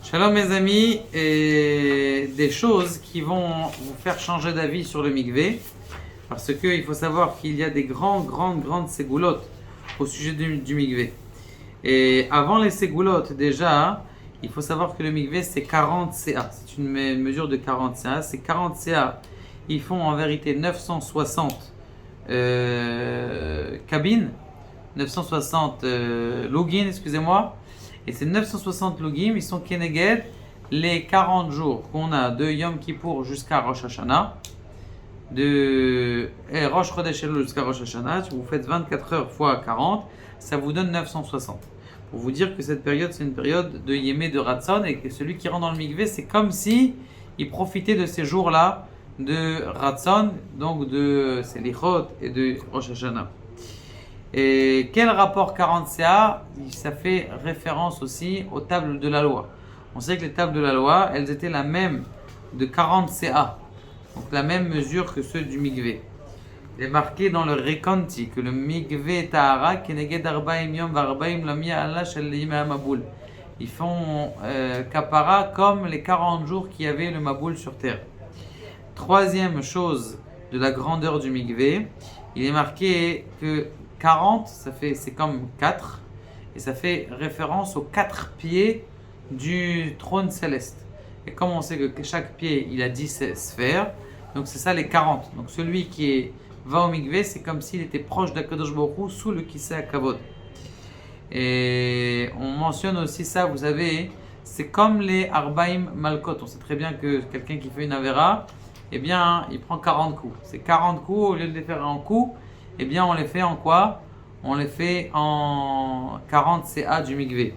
Shalom mes amis, et des choses qui vont vous faire changer d'avis sur le mikvé, parce qu'il faut savoir qu'il y a des grandes ségoulottes au sujet du mikvé. Et avant les ségoulottes, déjà, il faut savoir que le mikvé c'est 40 CA, c'est une mesure de 40 CA. Ces 40 CA, ils font en vérité 960 cabines, 960 logins, excusez-moi. Et ces 960 logim, ils sont keneged les 40 jours qu'on a de Yom Kippour jusqu'à Rosh Hashanah, de Rosh Chodesh Elul jusqu'à Rosh Hashanah. Si vous faites 24 heures fois 40, ça vous donne 960. Pour vous dire que cette période, c'est une période de Yémé de Ratson, et que celui qui rentre dans le mikvé, c'est comme si il profitait de ces jours-là de Ratson, donc de Selichot et de Rosh Hashanah. Et quel rapport 40 CA? Ça fait référence aussi aux tables de la loi. On sait que les tables de la loi, elles étaient la même de 40 CA, donc la même mesure que ceux du mikvé. Il est marqué dans le Rekanti que le mikvé tahara keneged arbaim yom varbaim lamia Allah shel yimei maboul. Ils font kapara comme les 40 jours qu'il y avait le maboul sur terre. Troisième chose de la grandeur du mikvé, il est marqué que 40, c'est comme 4, et ça fait référence aux 4 pieds du trône céleste. Et comme on sait que chaque pied, il a 10 sphères, donc c'est ça les 40. Donc celui qui va au mikvé, c'est comme s'il était proche d'Akadosh Baruch Hu sous le Kisei HaKavod. Et on mentionne aussi ça, vous savez, c'est comme les Arbaim Malkot. On sait très bien que quelqu'un qui fait une Avera, eh bien, il prend 40 coups. Ces 40 coups, au lieu de les faire en coups, eh bien, on les fait en quoi? On les fait en 40 CA du mikvé.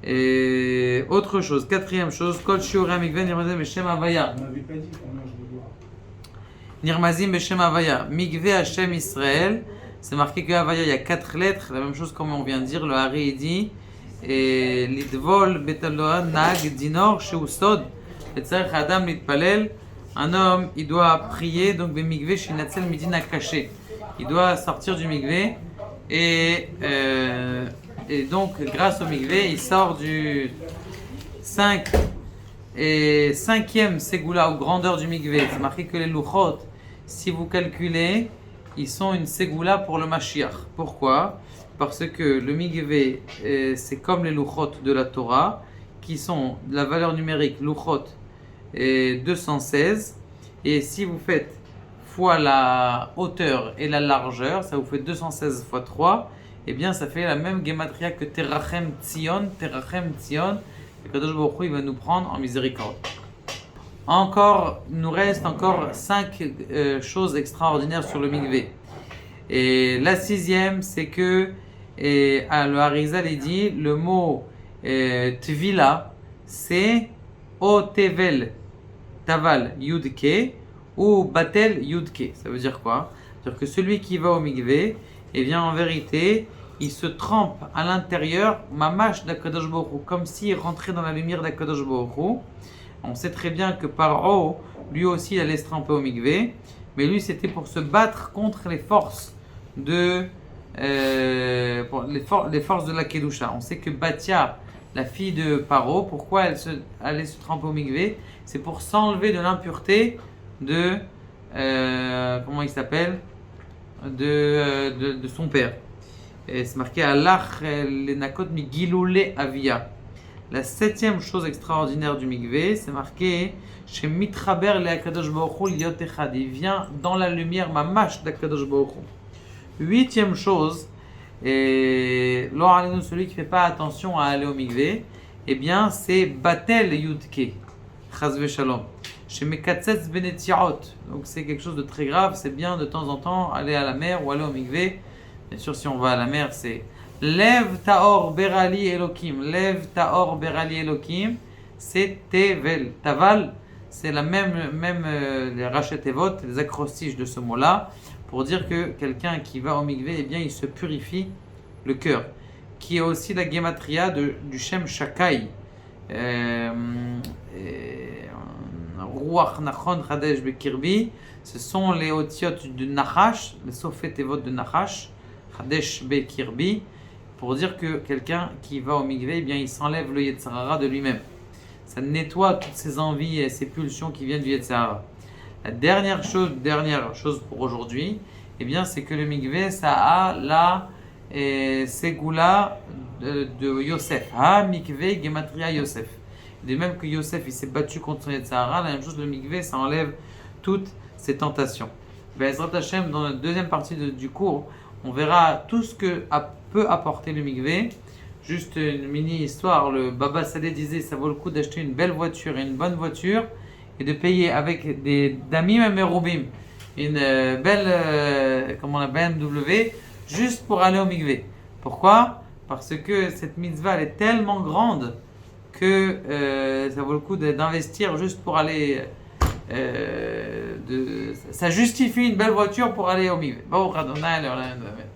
Et autre chose, quatrième chose, Kol shiurei mikvé nirmazim beshem havaya. On m'avait pas dit qu'on mange de bois. Nirmazim beshem havaya. Mikvé Hashem Israël. C'est marqué que havaya, il y a 4 lettres, la même chose comme on vient de dire. Le Hari dit et lidvol betaloa nag dinor sheusod. Et tzarech adam litpalel. Un homme, il doit prier, donc mikvé shinatzel midina caché. Il doit sortir du mikvé et donc grâce au mikvé, il sort du 5e ségoula ou grandeur du mikvé. C'est marqué que les luchot, si vous calculez, ils sont une ségoula pour le Mashiach. Pourquoi? Parce que le mikvé, c'est comme les luchot de la Torah, qui sont de la valeur numérique luchot et 216, et si vous faites fois la hauteur et la largeur, ça vous fait 216 fois 3, et bien ça fait la même gematria que Terachem Tzion, et Kadosh Baruch Hu, il va nous prendre en miséricorde. Encore, il nous reste encore 5 choses extraordinaires sur le mikvé. Et la 6e, c'est que le Harizal il dit le mot tvila, c'est o tevel taval yudke ou batel yudke. Ça veut dire quoi? C'est-à-dire que celui qui va au mikvé, eh bien en vérité, il se trempe à l'intérieur mamash d'Akadosh Baruch Hu, comme s'il rentrait dans la lumière d'Akadosh Baruch Hu. On sait très bien que Paro, lui aussi, il allait se tremper au mikvé, mais lui c'était pour se battre contre les forces de les forces de la Kedusha. On sait que Batia, la fille de Paro, pourquoi elle allait se tremper au mikvé? C'est pour s'enlever de l'impureté de comment il s'appelle, de son père. Et c'est marqué Alach lenakot mi giloulé avia. La 7e chose extraordinaire du mikvé, c'est marqué chez mitraber le Akadosh Baruch Hu liot echad. Il vient dans la lumière mamash d'Akadosh Baruch Hu. 8e chose, et lo alenu, celui qui ne fait pas attention à aller au mikvé, eh bien c'est batel yudke, chas v'shalom. Chez Mekatzetz Benetiaot, donc c'est quelque chose de très grave. C'est bien de temps en temps aller à la mer ou aller au mikvé. Bien sûr, si on va à la mer, c'est Lev Taor Berali Elokim. Lev Taor Berali Elokim, c'est Tevel. Taval, c'est la même les rachetevot, les acrostiches de ce mot-là, pour dire que quelqu'un qui va au mikvé, eh bien, il se purifie le cœur. Qui est aussi la gematria du Shem Shakai. Ruach Nachon Chadesh Bekirbi, ce sont les otiotes de Nachash, les sofet et votes de Nachash, Chadesh Bekirbi, pour dire que quelqu'un qui va au mikvé, eh bien, il s'enlève le Yetzer Hara de lui-même. Ça nettoie toutes ses envies et ses pulsions qui viennent du Yetzer Hara. La dernière chose pour aujourd'hui, eh bien, c'est que le mikvé, ça a la Ségoula de Yosef. Ha mikvé gematria Yosef. De même que Yosef, il s'est battu contre son Yetzer Hara, la même chose, le mikvé, ça enlève toutes ses tentations. Bezrat Hashem, dans la deuxième partie du cours, on verra tout ce que peut apporter le mikvé. Juste une mini histoire, le Baba Saleh disait ça vaut le coup d'acheter une belle voiture et une bonne voiture et de payer avec des damim et merubim une belle BMW juste pour aller au mikvé. Pourquoi? Parce que cette mitzvah elle est tellement grande que ça vaut le coup d'investir juste pour aller ça justifie une belle voiture pour aller au mikvé.